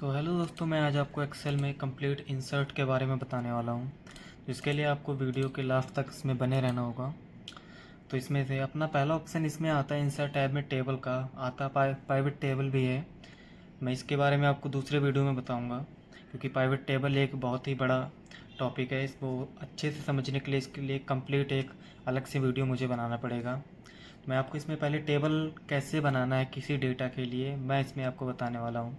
Hello दोस्तों, मैं आज आपको एक्सेल में कंप्लीट इंसर्ट के बारे में बताने वाला हूँ। इसके लिए आपको वीडियो के लास्ट तक इसमें बने रहना होगा। तो इसमें से अपना पहला ऑप्शन इसमें आता है इंसर्ट टैब में टेबल का आता है, प्राइवेट टेबल भी है। मैं इसके बारे में आपको दूसरे वीडियो में बताऊँगा, क्योंकि प्राइवेट टेबल एक बहुत ही बड़ा टॉपिक है। इसको अच्छे से समझने के लिए इसके लिए कंप्लीट एक अलग से वीडियो मुझे बनाना पड़ेगा। मैं आपको इसमें पहले टेबल कैसे बनाना है किसी डेटा के लिए मैं इसमें आपको बताने वाला हूँ।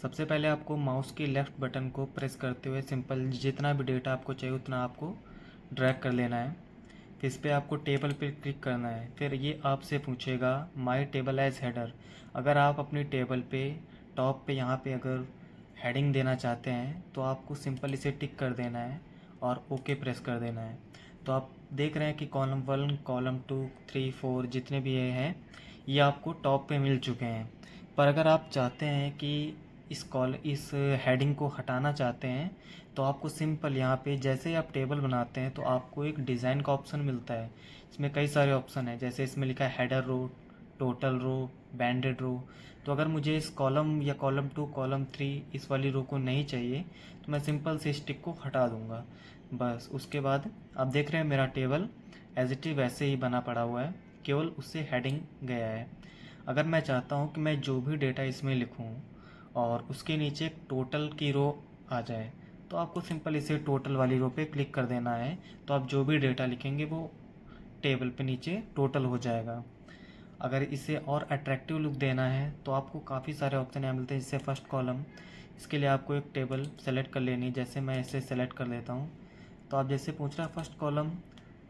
सबसे पहले आपको माउस की लेफ़्ट बटन को प्रेस करते हुए सिंपल जितना भी डेटा आपको चाहिए उतना आपको ड्रैग कर लेना है। फिर इस पर आपको टेबल पर क्लिक करना है। फिर ये आपसे पूछेगा माय टेबल एज हेडर। अगर आप अपनी टेबल पे टॉप पे यहाँ पे अगर हेडिंग देना चाहते हैं तो आपको सिंपल इसे टिक कर देना है और ओके प्रेस कर देना है। तो आप देख रहे हैं कि कॉलम 1, कॉलम 2, 3, 4 जितने भी ये हैं ये आपको टॉप पे मिल चुके हैं। पर अगर आप चाहते हैं कि इस हेडिंग को हटाना चाहते हैं तो आपको सिंपल यहाँ पे जैसे ही आप टेबल बनाते हैं तो आपको एक डिज़ाइन का ऑप्शन मिलता है। इसमें कई सारे ऑप्शन हैं, जैसे इसमें लिखा है हेडर रो, टोटल रो, बैंडेड रो। तो अगर मुझे इस कॉलम या कॉलम 2, कॉलम 3 इस वाली रो को नहीं चाहिए तो मैं सिंपल से इस टिक को हटा दूँगा। बस उसके बाद आप देख रहे हैं मेरा टेबल एज इट इज़ वैसे ही बना पड़ा हुआ है, केवल उससे हेडिंग गया है। अगर मैं चाहता हूँ कि मैं जो भी डेटा इसमें लिखूँ और उसके नीचे एक टोटल की रो आ जाए तो आपको सिंपल इसे टोटल वाली रो पे क्लिक कर देना है। तो आप जो भी डेटा लिखेंगे वो टेबल पे नीचे टोटल हो जाएगा। अगर इसे और अट्रैक्टिव लुक देना है तो आपको काफ़ी सारे ऑप्शन यहाँ मिलते हैं, जैसे फर्स्ट कॉलम। इसके लिए आपको एक टेबल सेलेक्ट कर लेनी है, जैसे मैं इसे सेलेक्ट कर लेता हूँ। तो आप जैसे पूछ रहे हैं फर्स्ट कॉलम,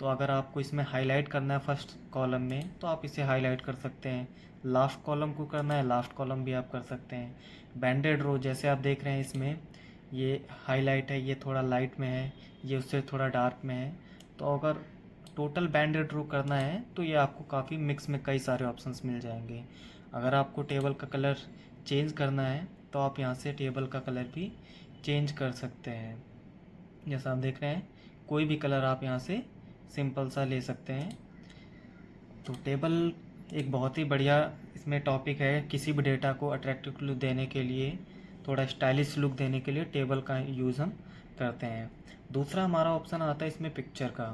तो अगर आपको इसमें हाईलाइट करना है फर्स्ट कॉलम में तो आप इसे हाईलाइट कर सकते हैं। लास्ट कॉलम को करना है, लास्ट कॉलम भी आप कर सकते हैं। बैंडेड रो जैसे आप देख रहे हैं इसमें ये हाईलाइट है, ये थोड़ा लाइट में है, ये उससे थोड़ा डार्क में है। तो अगर टोटल बैंडेड रो करना है तो ये आपको काफ़ी मिक्स में कई सारे ऑप्शंस मिल जाएंगे। अगर आपको टेबल का कलर चेंज करना है तो आप यहाँ से टेबल का कलर भी चेंज कर सकते हैं। जैसा आप देख रहे हैं कोई भी कलर आप यहाँ से सिंपल सा ले सकते हैं। तो टेबल एक बहुत ही बढ़िया इसमें टॉपिक है। किसी भी डेटा को अट्रैक्टिव लुक देने के लिए, थोड़ा स्टाइलिश लुक देने के लिए टेबल का यूज़ हम करते हैं। दूसरा हमारा ऑप्शन आता है इसमें पिक्चर का।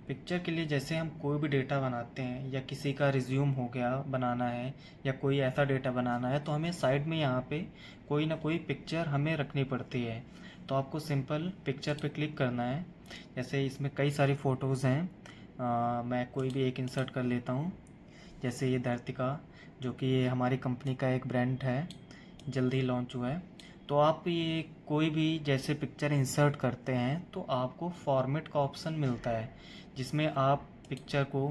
पिक्चर के लिए जैसे हम कोई भी डेटा बनाते हैं या किसी का रिज्यूम हो गया बनाना है या कोई ऐसा डेटा बनाना है तो हमें साइड में यहाँ पे कोई ना कोई पिक्चर हमें रखनी पड़ती है। तो आपको सिंपल पिक्चर पे क्लिक करना है। जैसे इसमें कई सारी फ़ोटोज़ हैं, मैं कोई भी एक इंसर्ट कर लेता हूँ। जैसे ये धरतिका, जो कि ये हमारी कंपनी का एक ब्रांड है, जल्दी ही लॉन्च हुआ है। तो आप ये कोई भी जैसे पिक्चर इंसर्ट करते हैं तो आपको फॉर्मेट का ऑप्शन मिलता है, जिसमें आप पिक्चर को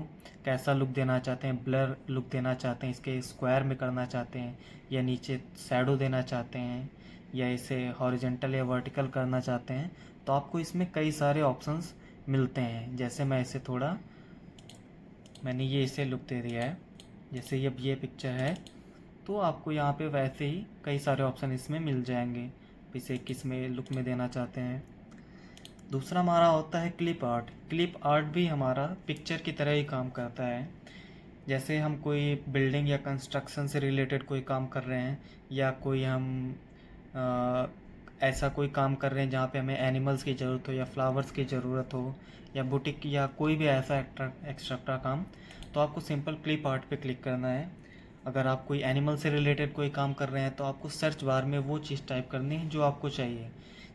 कैसा लुक देना चाहते हैं, ब्लर लुक देना चाहते हैं, इसके स्क्वायर में करना चाहते हैं या नीचे शैडो देना चाहते हैं या इसे हॉरिजेंटल या वर्टिकल करना चाहते हैं। तो आपको इसमें कई सारे ऑप्शंस मिलते हैं। जैसे मैं इसे थोड़ा मैंने ये इसे लुक दे दिया है, जैसे अब ये पिक्चर है तो आपको यहाँ पे वैसे ही कई सारे ऑप्शन इसमें मिल जाएंगे, इसे किस में लुक में देना चाहते हैं। दूसरा हमारा होता है क्लिप आर्ट। क्लिप आर्ट भी हमारा पिक्चर की तरह ही काम करता है। जैसे हम कोई बिल्डिंग या कंस्ट्रक्शन से रिलेटेड कोई काम कर रहे हैं या कोई हम अ, ऐसा कोई काम कर रहे हैं जहाँ पे हमें एनिमल्स की ज़रूरत हो या फ्लावर्स की ज़रूरत हो या बुटीक या कोई भी ऐसा एक्स्ट्रा काम, तो आपको सिंपल क्लिप आर्ट पे क्लिक करना है। अगर आप कोई एनिमल से रिलेटेड कोई काम कर रहे हैं तो आपको सर्च बार में वो चीज़ टाइप करनी है जो आपको चाहिए।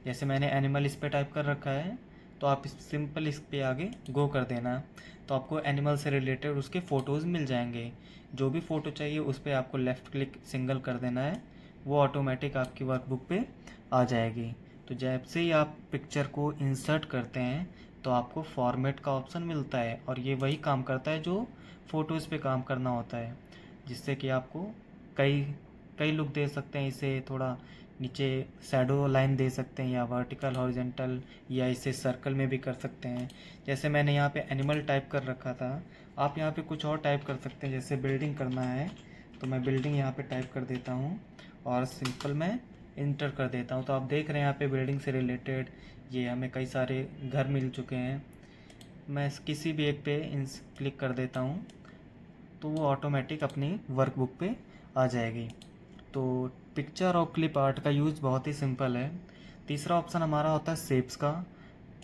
जैसे मैंने एनिमल इस पर टाइप कर रखा है तो आप सिंपल इस पे आगे गो कर देना। तो आपको एनिमल से रिलेटेड उसके फ़ोटोज़ मिल जाएंगे। जो भी फ़ोटो चाहिए उस पर आपको लेफ़्ट क्लिक सिंगल कर देना है, वो ऑटोमेटिक आपकी वर्कबुक पे आ जाएगी। तो जैसे ही आप पिक्चर को इंसर्ट करते हैं तो आपको फॉर्मेट का ऑप्शन मिलता है और ये वही काम करता है जो फ़ोटोज़ पे काम करना होता है, जिससे कि आपको कई कई लुक दे सकते हैं। इसे थोड़ा नीचे शैडो लाइन दे सकते हैं या वर्टिकल हॉरिजेंटल या इसे सर्कल में भी कर सकते हैं। जैसे मैंने यहाँ पे एनिमल टाइप कर रखा था, आप यहाँ पे कुछ और टाइप कर सकते हैं। जैसे बिल्डिंग करना है तो मैं बिल्डिंग यहाँ पे टाइप कर देता हूँ और सिंपल मैं इंटर कर देता हूँ। तो आप देख रहे हैं यहाँ पे बिल्डिंग से रिलेटेड ये हमें कई सारे घर मिल चुके हैं। मैं किसी भी एक पे क्लिक कर देता हूँ तो वो ऑटोमेटिक अपनी वर्कबुक पे आ जाएगी। तो पिक्चर और क्लिप आर्ट का यूज़ बहुत ही सिंपल है। तीसरा ऑप्शन हमारा होता है शेप्स का।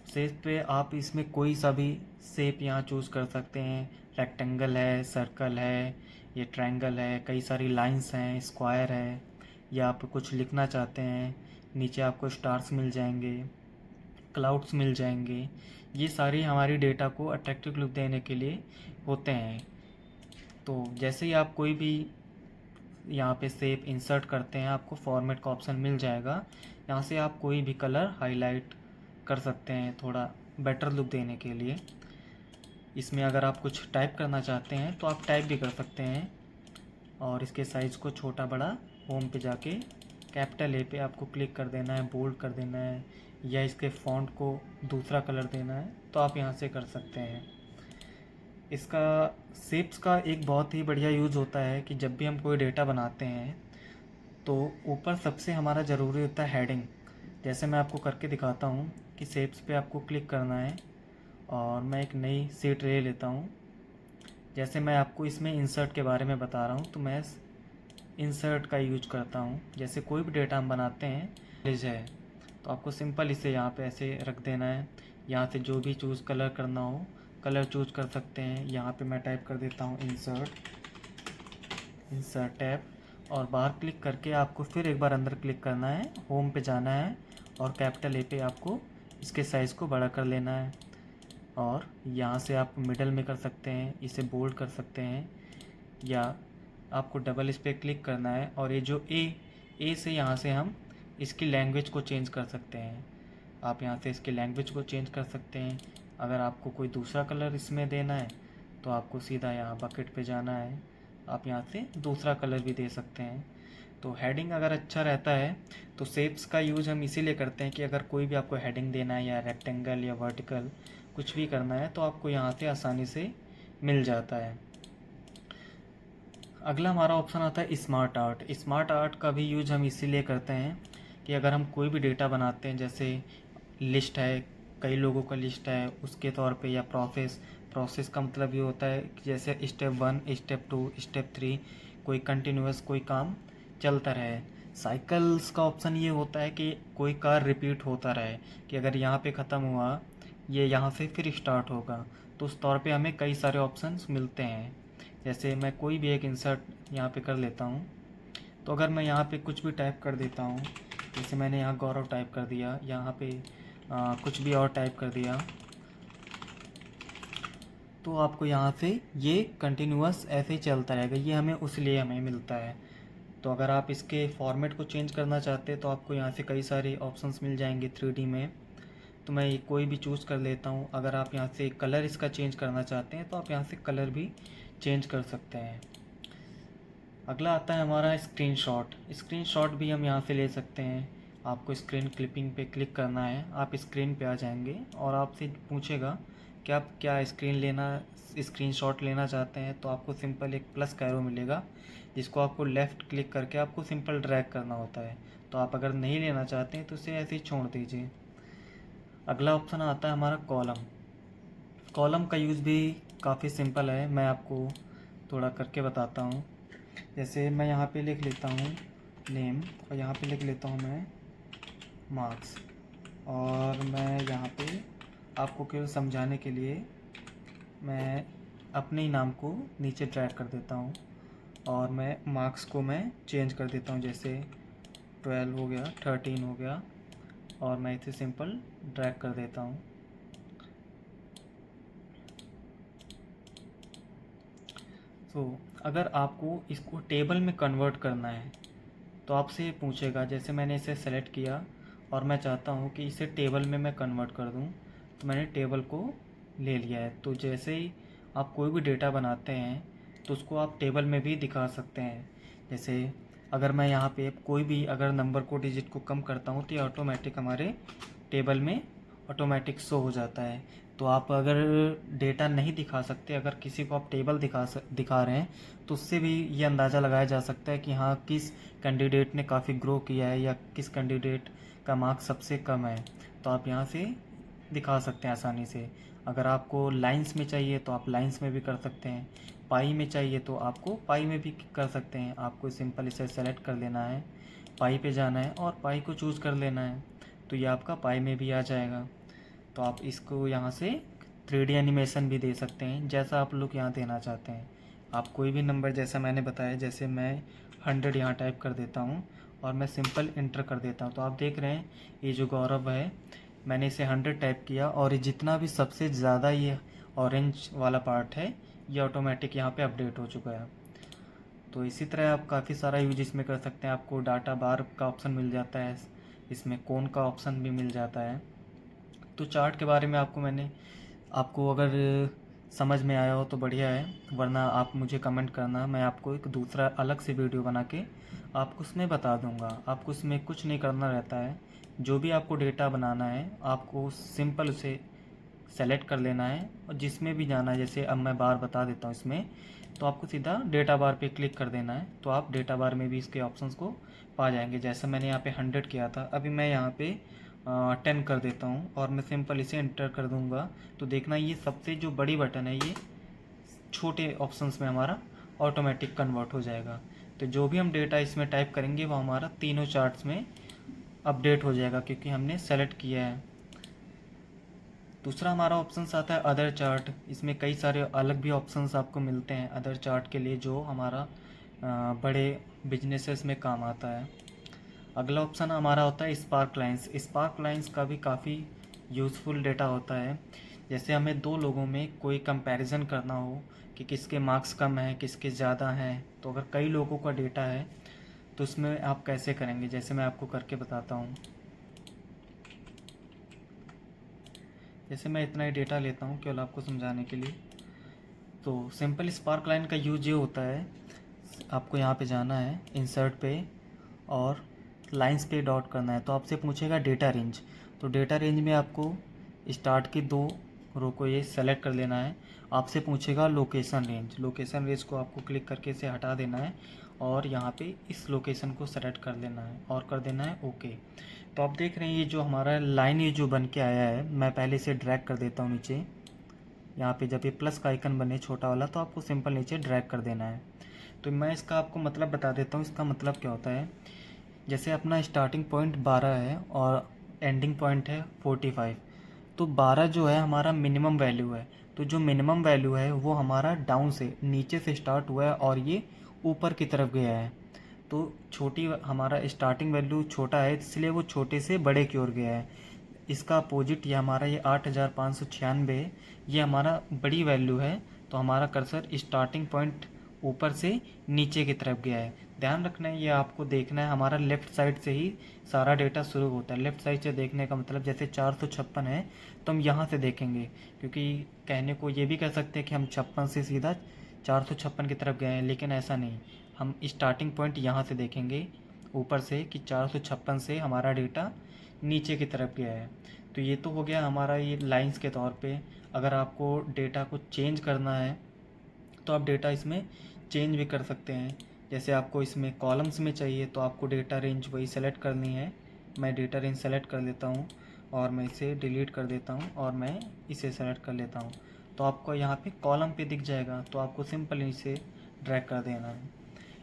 शेप पे आप इसमें कोई सा भी शेप यहाँ चूज़ कर सकते हैं। रेक्टेंगल है, सर्कल है, ये ट्रायंगल है, कई सारी लाइंस हैं, स्क्वायर है, या आप कुछ लिखना चाहते हैं, नीचे आपको स्टार्स मिल जाएंगे, क्लाउड्स मिल जाएंगे। ये सारी हमारी डेटा को अट्रैक्टिव लुक देने के लिए होते हैं। तो जैसे ही आप कोई भी यहाँ पे शेप इंसर्ट करते हैं, आपको फॉर्मेट का ऑप्शन मिल जाएगा। यहाँ से आप कोई भी कलर हाईलाइट कर सकते हैं थोड़ा बेटर लुक देने के लिए। इसमें अगर आप कुछ टाइप करना चाहते हैं तो आप टाइप भी कर सकते हैं, और इसके साइज़ को छोटा बड़ा होम पे जाके कैपिटल ए पे आपको क्लिक कर देना है, बोल्ड कर देना है, या इसके फ़ॉन्ट को दूसरा कलर देना है, तो आप यहाँ से कर सकते हैं। इसका शेप्स का एक बहुत ही बढ़िया यूज़ होता है कि जब भी हम कोई डेटा बनाते हैं तो ऊपर सबसे हमारा ज़रूरी होता है हेडिंग। जैसे मैं आपको करके दिखाता हूँ कि शेप्स पे आपको क्लिक करना है, और मैं एक नई शीट ले लेता हूँ। जैसे मैं आपको इसमें इंसर्ट के बारे में बता रहा हूँ, तो मैं इंसर्ट का यूज करता हूँ। जैसे कोई भी डेटा हम बनाते हैं, इमेज है, तो आपको सिंपल इसे यहाँ पे ऐसे रख देना है। यहाँ से जो भी चूज़ कलर करना हो कलर चूज़ कर सकते हैं। यहाँ पे मैं टाइप कर देता हूँ इंसर्ट टैब, और बाहर क्लिक करके आपको फिर एक बार अंदर क्लिक करना है, होम पे जाना है, और कैपिटल ए पे आपको इसके साइज़ को बड़ा कर लेना है। और यहाँ से आप मिडल में कर सकते हैं, इसे बोल्ड कर सकते हैं, या आपको डबल इस पर क्लिक करना है, और ये जो ए से यहाँ से हम इसकी लैंग्वेज को चेंज कर सकते हैं। आप यहाँ से इसकी लैंग्वेज को चेंज कर सकते हैं। अगर आपको कोई दूसरा कलर इसमें देना है तो आपको सीधा यहाँ बकेट पे जाना है, आप यहाँ से दूसरा कलर भी दे सकते हैं। तो हेडिंग अगर अच्छा रहता है तो शेप्स का यूज़ हम इसीलिए करते हैं कि अगर कोई भी आपको हेडिंग देना है, या रेक्टेंगल या वर्टिकल कुछ भी करना है, तो आपको यहाँ से आसानी से मिल जाता है। अगला हमारा ऑप्शन आता है स्मार्ट आर्ट। स्मार्ट आर्ट का भी यूज हम इसीलिए करते हैं कि अगर हम कोई भी डेटा बनाते हैं, जैसे लिस्ट है, कई लोगों का लिस्ट है, उसके तौर पे, या प्रोसेस का मतलब ये होता है कि जैसे स्टेप 1, स्टेप 2, स्टेप 3, कोई कंटिन्यूस कोई काम चलता रहे। साइकिल्स का ऑप्शन ये होता है कि कोई कार्य रिपीट होता रहे, कि अगर यहाँ पे ख़त्म हुआ, ये यहाँ से फिर स्टार्ट होगा। तो उस तौर पे हमें कई सारे ऑप्शंस मिलते हैं। जैसे मैं कोई भी एक इंसर्ट यहाँ पे कर लेता हूँ, तो अगर मैं यहाँ पे कुछ भी टाइप कर देता हूँ, जैसे मैंने यहाँ गौरव टाइप कर दिया, यहाँ पे कुछ भी और टाइप कर दिया, तो आपको यहाँ से ये कंटिन्यूअस ऐसे ही चलता रहेगा। ये हमें मिलता है। तो अगर आप इसके फॉर्मेट को चेंज करना चाहते हैं तो आपको यहाँ से कई सारे ऑप्शंस मिल जाएंगे 3D में। तो मैं कोई भी चूज़ कर लेता हूँ। अगर आप यहाँ से कलर इसका चेंज करना चाहते हैं तो आप यहाँ से कलर भी चेंज कर सकते हैं। अगला आता है हमारा स्क्रीनशॉट। स्क्रीनशॉट भी हम यहाँ से ले सकते हैं। आपको स्क्रीन क्लिपिंग पे क्लिक करना है, आप स्क्रीन पे आ जाएंगे, और आपसे पूछेगा कि आप क्या स्क्रीनशॉट लेना चाहते हैं। तो आपको सिंपल एक प्लस का एरो मिलेगा, जिसको आपको लेफ़्ट क्लिक करके आपको सिंपल ड्रैग करना होता है। तो आप अगर नहीं लेना चाहते हैं तो इसे ऐसे ही छोड़ दीजिए। अगला ऑप्शन आता है हमारा कॉलम। कॉलम का यूज़ भी काफ़ी सिंपल है, मैं आपको थोड़ा करके बताता हूँ। जैसे मैं यहाँ पे लिख लेता हूँ नेम, और यहाँ पे लिख लेता हूँ मैं मार्क्स, और मैं यहाँ पे आपको केवल समझाने के लिए मैं अपने ही नाम को नीचे ड्रैग कर देता हूँ, और मैं मार्क्स को मैं चेंज कर देता हूँ। जैसे 12 हो गया, 13 हो गया, और मैं इसे सिंपल ड्रैग कर देता हूँ। तो अगर आपको इसको टेबल में कन्वर्ट करना है तो आपसे ये पूछेगा, जैसे मैंने इसे सेलेक्ट किया और मैं चाहता हूँ कि इसे टेबल में मैं कन्वर्ट कर दूँ, तो मैंने टेबल को ले लिया है। तो जैसे ही आप कोई भी डेटा बनाते हैं तो उसको आप टेबल में भी दिखा सकते हैं। जैसे अगर मैं यहाँ पे कोई भी अगर नंबर को डिजिट को कम करता हूँ तो ये ऑटोमेटिक हमारे टेबल में ऑटोमेटिक शो हो जाता है। तो आप अगर डेटा नहीं दिखा सकते, अगर किसी को आप टेबल दिखा रहे हैं, तो उससे भी ये अंदाज़ा लगाया जा सकता है कि हाँ किस कैंडिडेट ने काफ़ी ग्रो किया है, या किस कैंडिडेट का मार्क्स सबसे कम है। तो आप यहाँ से दिखा सकते हैं आसानी से। अगर आपको लाइंस में चाहिए तो आप लाइंस में भी कर सकते हैं, पाई में चाहिए तो आपको पाई में भी कर सकते हैं। आपको सिंपल इसे सेलेक्ट कर लेना है, पाई पे जाना है और पाई को चूज़ कर लेना है, तो ये आपका पाई में भी आ जाएगा। तो आप इसको यहाँ से 3D एनिमेशन भी दे सकते हैं, जैसा आप लोग यहाँ देना चाहते हैं। आप कोई भी नंबर, जैसा मैंने बताया, जैसे मैं 100 यहाँ टाइप कर देता हूँ और मैं सिंपल इंटर कर देता हूँ, तो आप देख रहे हैं ये जो गौरव है, मैंने इसे 100 टाइप किया और ये जितना भी सबसे ज़्यादा ये ऑरेंज वाला पार्ट है ये ऑटोमेटिक यहाँ पे अपडेट हो चुका है। तो इसी तरह आप काफ़ी सारा यूज इसमें कर सकते हैं। आपको डाटा बार का ऑप्शन मिल जाता है, इसमें कोन का ऑप्शन भी मिल जाता है। तो चार्ट के बारे में आपको अगर समझ में आया हो तो बढ़िया है, वरना आप मुझे कमेंट करना, मैं आपको एक दूसरा अलग से वीडियो बना के आपको उसमें बता दूंगा। आपको उसमें कुछ नहीं करना रहता है, जो भी आपको डेटा बनाना है आपको सिंपल उसे सेलेक्ट कर लेना है और जिसमें भी जाना है, जैसे अब मैं बार बता देता हूँ इसमें, तो आपको सीधा डेटा बार पे क्लिक कर देना है, तो आप डेटा बार में भी इसके ऑप्शंस को पा जाएंगे। जैसे मैंने यहाँ पे 100 किया था, अभी मैं यहाँ पे 10 कर देता हूँ और मैं सिंपल इसे एंटर कर दूँगा, तो देखना ये सबसे जो बड़ी बटन है ये छोटे ऑप्शंस में हमारा ऑटोमेटिक कन्वर्ट हो जाएगा। तो जो भी हम डेटा इसमें टाइप करेंगे वो हमारा तीनों चार्ट्स में अपडेट हो जाएगा, क्योंकि हमने सेलेक्ट किया है। दूसरा हमारा ऑप्शंस आता है अदर चार्ट। इसमें कई सारे अलग भी ऑप्शंस आपको मिलते हैं अदर चार्ट के लिए, जो हमारा बड़े बिजनेसेस में काम आता है। अगला ऑप्शन हमारा होता है स्पार्क लाइंस। स्पार्क लाइंस का भी काफ़ी यूज़फुल डेटा होता है। जैसे हमें दो लोगों में कोई कंपैरिजन करना हो कि किसके मार्क्स कम हैं किसके ज़्यादा हैं, तो अगर कई लोगों का डेटा है तो उसमें आप कैसे करेंगे, जैसे मैं आपको करके बताता हूँ। जैसे मैं इतना ही डेटा लेता हूँ केवल आपको समझाने के लिए। तो सिंपल स्पार्क लाइन का यूज ये होता है, आपको यहाँ पे जाना है इंसर्ट पे और लाइंस पे डॉट करना है, तो आपसे पूछेगा डेटा रेंज। तो डेटा रेंज में आपको स्टार्ट की 2 रो को ये सेलेक्ट कर लेना है। आपसे पूछेगा लोकेशन रेंज, लोकेशन रेंज को आपको क्लिक करके इसे हटा देना है और यहाँ पे इस लोकेशन को सेलेक्ट कर लेना है और कर देना है ओके। तो आप देख रहे हैं ये जो हमारा लाइन ये जो बन के आया है, मैं पहले इसे ड्रैग कर देता हूँ नीचे। यहाँ पे जब ये प्लस का आइकन बने छोटा वाला, तो आपको सिंपल नीचे ड्रैग कर देना है। तो मैं इसका आपको मतलब बता देता हूँ, इसका मतलब क्या होता है। जैसे अपना स्टार्टिंग पॉइंट 12 है और एंडिंग पॉइंट है 45, तो 12 जो है हमारा मिनिमम वैल्यू है। तो जो मिनिमम वैल्यू है वो हमारा डाउन से नीचे से स्टार्ट हुआ है और ये ऊपर की तरफ गया है। तो छोटी हमारा स्टार्टिंग वैल्यू छोटा है, इसलिए वो छोटे से बड़े की ओर गया है। इसका अपोजिट ये हमारा ये 8596 है, ये हमारा बड़ी वैल्यू है, तो हमारा कर्सर स्टार्टिंग पॉइंट ऊपर से नीचे की तरफ गया है। ध्यान रखना है, ये आपको देखना है, हमारा लेफ़्ट साइड से ही सारा डेटा शुरू होता है। लेफ़्ट साइड से देखने का मतलब जैसे 456 है तो हम यहाँ से देखेंगे, क्योंकि कहने को ये भी कह सकते हैं कि हम 56 से सीधा 456 की तरफ गए हैं, लेकिन ऐसा नहीं। हम स्टार्टिंग पॉइंट यहाँ से देखेंगे ऊपर से कि 456 से हमारा डेटा नीचे की तरफ गया है। तो ये तो हो गया हमारा ये लाइंस के तौर पे। अगर आपको डेटा को चेंज करना है तो आप डेटा इसमें चेंज भी कर सकते हैं। जैसे आपको इसमें कॉलम्स में चाहिए तो आपको डेटा रेंज वही सेलेक्ट करनी है। मैं डेटा रेंज सेलेक्ट कर लेता हूँ और मैं इसे डिलीट कर देता हूँ और मैं इसे सेलेक्ट कर लेता हूँ, तो आपको यहाँ पे कॉलम पे दिख जाएगा। तो आपको सिंपल इसे ड्रैग कर देना है।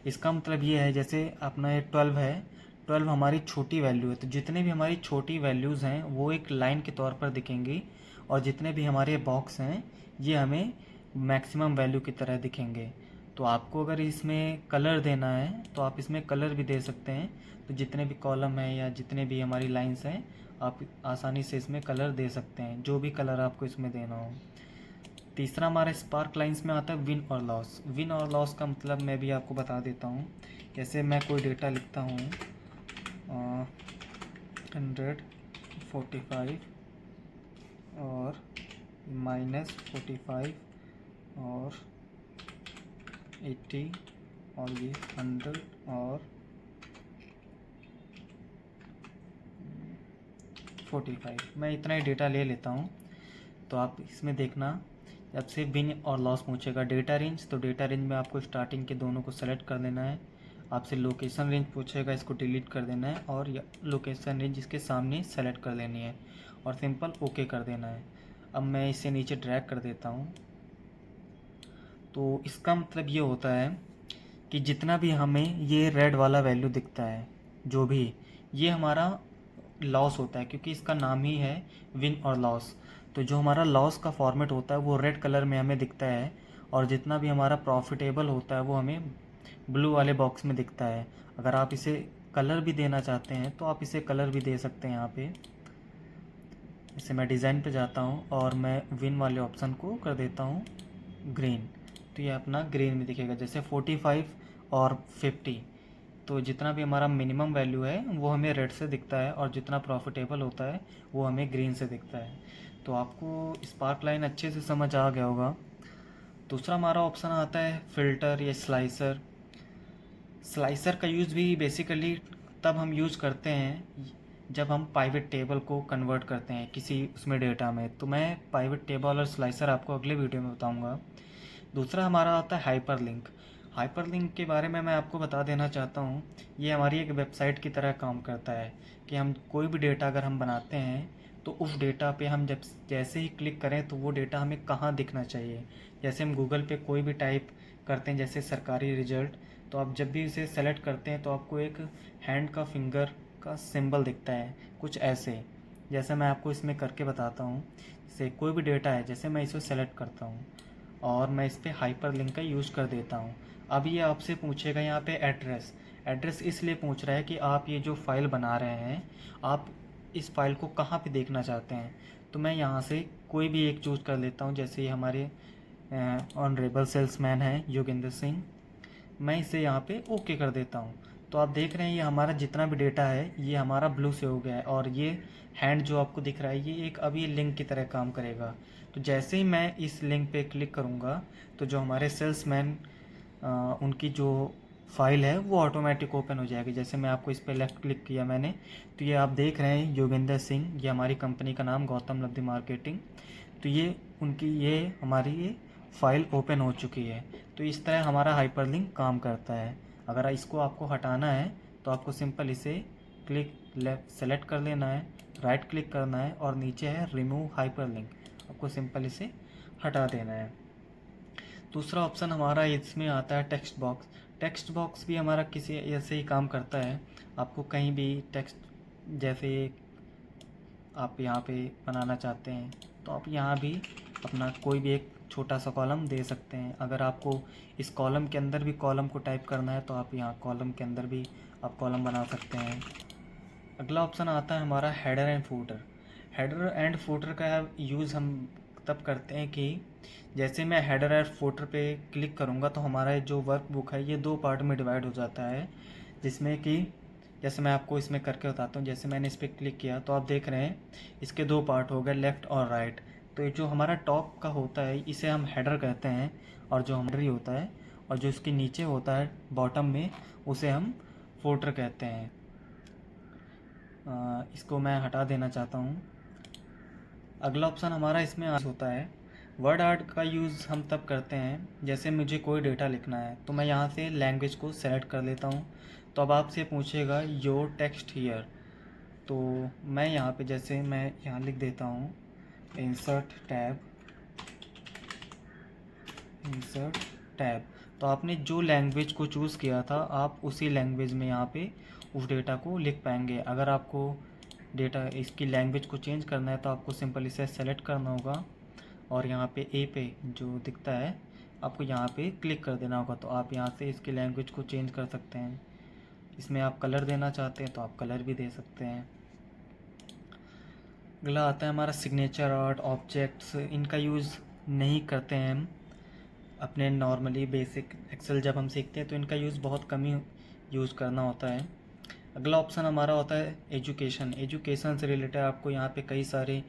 इसका मतलब ये है, जैसे अपना ये 12 है, 12 हमारी छोटी वैल्यू है, तो जितने भी हमारी छोटी वैल्यूज़ हैं वो एक लाइन के तौर पर दिखेंगी और जितने भी हमारे बॉक्स हैं ये हमें मैक्सिमम वैल्यू की तरह दिखेंगे। तो आपको अगर इसमें कलर देना है तो आप इसमें कलर भी दे सकते हैं। तो जितने भी कॉलम हैं या जितने भी हमारी लाइंस हैं आप आसानी से इसमें कलर दे सकते हैं, जो भी कलर आपको इसमें देना हो। तीसरा हमारा स्पार्क लाइंस में आता है विन और लॉस। विन और लॉस का मतलब मैं भी आपको बता देता हूँ। जैसे मैं कोई डेटा लिखता हूँ 145 और -45 और 80 और ये 100 और 45, मैं इतना ही डेटा ले लेता हूँ। तो आप इसमें देखना, जब से विन और लॉस पूछेगा डेटा रेंज, तो डेटा रेंज में आपको स्टार्टिंग के दोनों को सेलेक्ट कर देना है। आपसे लोकेशन रेंज पूछेगा, इसको डिलीट कर देना है और लोकेशन रेंज इसके सामने सेलेक्ट कर लेनी है और सिंपल ओके कर देना है। अब मैं इसे नीचे ड्रैग कर देता हूँ। तो इसका मतलब ये होता है कि जितना भी हमें ये रेड वाला वैल्यू दिखता है, जो भी, ये हमारा लॉस होता है, क्योंकि इसका नाम ही है विन और लॉस। तो जो हमारा लॉस का फॉर्मेट होता है वो रेड कलर में हमें दिखता है, और जितना भी हमारा प्रॉफिटेबल होता है वो हमें ब्लू वाले बॉक्स में दिखता है। अगर आप इसे कलर भी देना चाहते हैं तो आप इसे कलर भी दे सकते हैं। यहाँ पे इसे मैं डिज़ाइन पे जाता हूँ और मैं विन वाले ऑप्शन को कर देता हूँ ग्रीन। तो ये अपना ग्रीन में दिखेगा। जैसे 45 और 50, तो जितना भी हमारा मिनिमम वैल्यू है वो हमें रेड से दिखता है, और जितना प्रॉफिटेबल होता है वो हमें ग्रीन से दिखता है। तो आपको स्पार्क लाइन अच्छे से समझ आ गया होगा। दूसरा हमारा ऑप्शन आता है फ़िल्टर या स्लाइसर। स्लाइसर का यूज़ भी बेसिकली तब हम यूज़ करते हैं जब हम पाइवेट टेबल को कन्वर्ट करते हैं किसी उसमें डेटा में। तो मैं पाइवेट टेबल और स्लाइसर आपको अगले वीडियो में बताऊंगा। दूसरा हमारा आता है हाइपरलिंक। हाइपरलिंक के बारे में मैं आपको बता देना चाहता हूँ, ये हमारी एक वेबसाइट की तरह काम करता है कि हम कोई भी डेटा अगर हम बनाते हैं तो उस डेटा पे हम जब जैसे ही क्लिक करें तो वो डेटा हमें कहाँ दिखना चाहिए। जैसे हम गूगल पे कोई भी टाइप करते हैं, जैसे सरकारी रिजल्ट, तो आप जब भी इसे सेलेक्ट करते हैं तो आपको एक हैंड का फिंगर का सिंबल दिखता है, कुछ ऐसे। जैसे मैं आपको इसमें करके बताता हूँ। जैसे कोई भी डेटा है, जैसे मैं इसे सेलेक्ट करता हूँ और मैं इस पर हाइपर लिंक का यूज़ कर देता हूँ। अब ये आपसे पूछेगा यहाँ पे एड्रेस। एड्रेस इसलिए पूछ रहा है कि आप ये जो फाइल बना रहे हैं, आप इस फाइल को कहाँ पे देखना चाहते हैं। तो मैं यहाँ से कोई भी एक चूज़ कर लेता हूँ। जैसे ये हमारे ऑनरेबल सेल्समैन हैं योगेंद्र सिंह, मैं इसे यहाँ पे ओके कर देता हूँ। तो आप देख रहे हैं ये हमारा जितना भी डेटा है ये हमारा ब्लू से हो गया है, और ये हैंड जो आपको दिख रहा है ये एक अभी लिंक की तरह काम करेगा। तो जैसे ही मैं इस लिंक पे क्लिक करूँगा तो जो हमारे सेल्समैन उनकी जो फाइल है वो ऑटोमेटिक ओपन हो जाएगी। जैसे मैं आपको इस पर लेफ़्ट क्लिक किया मैंने, तो ये आप देख रहे हैं योगेंद्र सिंह, ये हमारी कंपनी का नाम गौतम लब्धि मार्केटिंग। तो ये उनकी ये हमारी ये फ़ाइल ओपन हो चुकी है। तो इस तरह हमारा हाइपरलिंक काम करता है। अगर इसको आपको हटाना है तो आपको सिंपल इसे क्लिक लेफ्ट सेलेक्ट कर लेना है, राइट क्लिक करना है और नीचे है रिमूव हाइपरलिंक, आपको सिंपल इसे हटा देना है। दूसरा ऑप्शन हमारा इसमें आता है टेक्स्ट बॉक्स। टेक्स्ट बॉक्स भी हमारा किसी ऐसे ही काम करता है। आपको कहीं भी टेक्स्ट, जैसे आप यहाँ पे बनाना चाहते हैं तो आप यहाँ भी अपना कोई भी एक छोटा सा कॉलम दे सकते हैं। अगर आपको इस कॉलम के अंदर भी कॉलम को टाइप करना है तो आप यहाँ कॉलम के अंदर भी आप कॉलम बना सकते हैं। अगला ऑप्शन आता है हमारा header and footer. Header and footer का यूज़ हम तब करते हैं कि जैसे मैं हेडर एंड फूटर पे क्लिक करूँगा तो हमारा जो वर्कबुक है ये दो पार्ट में डिवाइड हो जाता है, जिसमें कि जैसे मैं आपको इसमें करके बताता हूँ। जैसे मैंने इस पर क्लिक किया तो आप देख रहे हैं इसके दो पार्ट हो गए, लेफ़्ट और राइट। तो ये जो हमारा टॉप का होता है इसे हम हेडर कहते हैं, और जो हेडर होता है, और जो इसके नीचे होता है बॉटम में उसे हम फूटर कहते हैं। इसको मैं हटा देना चाहता हूँ। अगला ऑप्शन हमारा इसमें होता है वर्ड आर्ट का यूज़ हम तब करते हैं जैसे मुझे कोई डेटा लिखना है तो मैं यहाँ से लैंग्वेज को सेलेक्ट कर लेता हूँ। तो अब आपसे पूछेगा योर टेक्स्ट हियर, तो मैं यहाँ पे जैसे मैं यहाँ लिख देता हूँ इंसर्ट टैब, इंसर्ट टैब। तो आपने जो लैंग्वेज को चूज़ किया था आप उसी लैंग्वेज में यहाँ पे उस डेटा को लिख पाएंगे। अगर आपको डेटा इसकी लैंग्वेज को चेंज करना है तो आपको सिंपल इसे सेलेक्ट करना होगा और यहाँ पे ए पे जो दिखता है आपको यहाँ पे क्लिक कर देना होगा। तो आप यहाँ से इसकी लैंग्वेज को चेंज कर सकते हैं। इसमें आप कलर देना चाहते हैं तो आप कलर भी दे सकते हैं। अगला आता है हमारा सिग्नेचर आर्ट ऑब्जेक्ट्स। इनका यूज़ नहीं करते हैं हम अपने नॉर्मली बेसिक एक्सेल जब हम सीखते हैं तो इनका यूज़ बहुत कम ही यूज़ करना होता है। अगला ऑप्शन हमारा होता है एजुकेशन। एजुकेशन से रिलेटेड आपको यहाँ पे कई सारे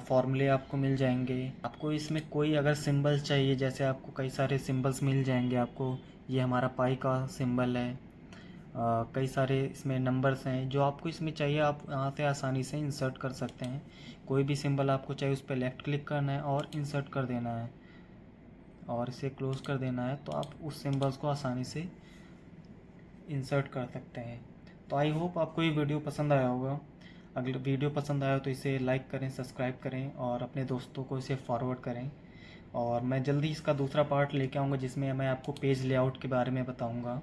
फॉर्मूले आपको मिल जाएंगे। आपको इसमें कोई अगर सिंबल्स चाहिए, जैसे आपको कई सारे सिंबल्स मिल जाएंगे। आपको ये हमारा पाई का सिंबल है, कई सारे इसमें नंबर्स हैं जो आपको इसमें चाहिए आप यहाँ से आसानी से इंसर्ट कर सकते हैं। कोई भी सिंबल आपको चाहिए उस पर लेफ़्ट क्लिक करना है और इंसर्ट कर देना है और इसे क्लोज़ कर देना है, तो आप उस सिंबल्स को आसानी से इंसर्ट कर सकते हैं। तो आई होप आपको ये वीडियो पसंद आया होगा। अगर वीडियो पसंद आया तो इसे लाइक करें, सब्सक्राइब करें और अपने दोस्तों को इसे फॉरवर्ड करें। और मैं जल्दी इसका दूसरा पार्ट लेके आऊँगा जिसमें मैं आपको पेज लेआउट के बारे में बताऊँगा।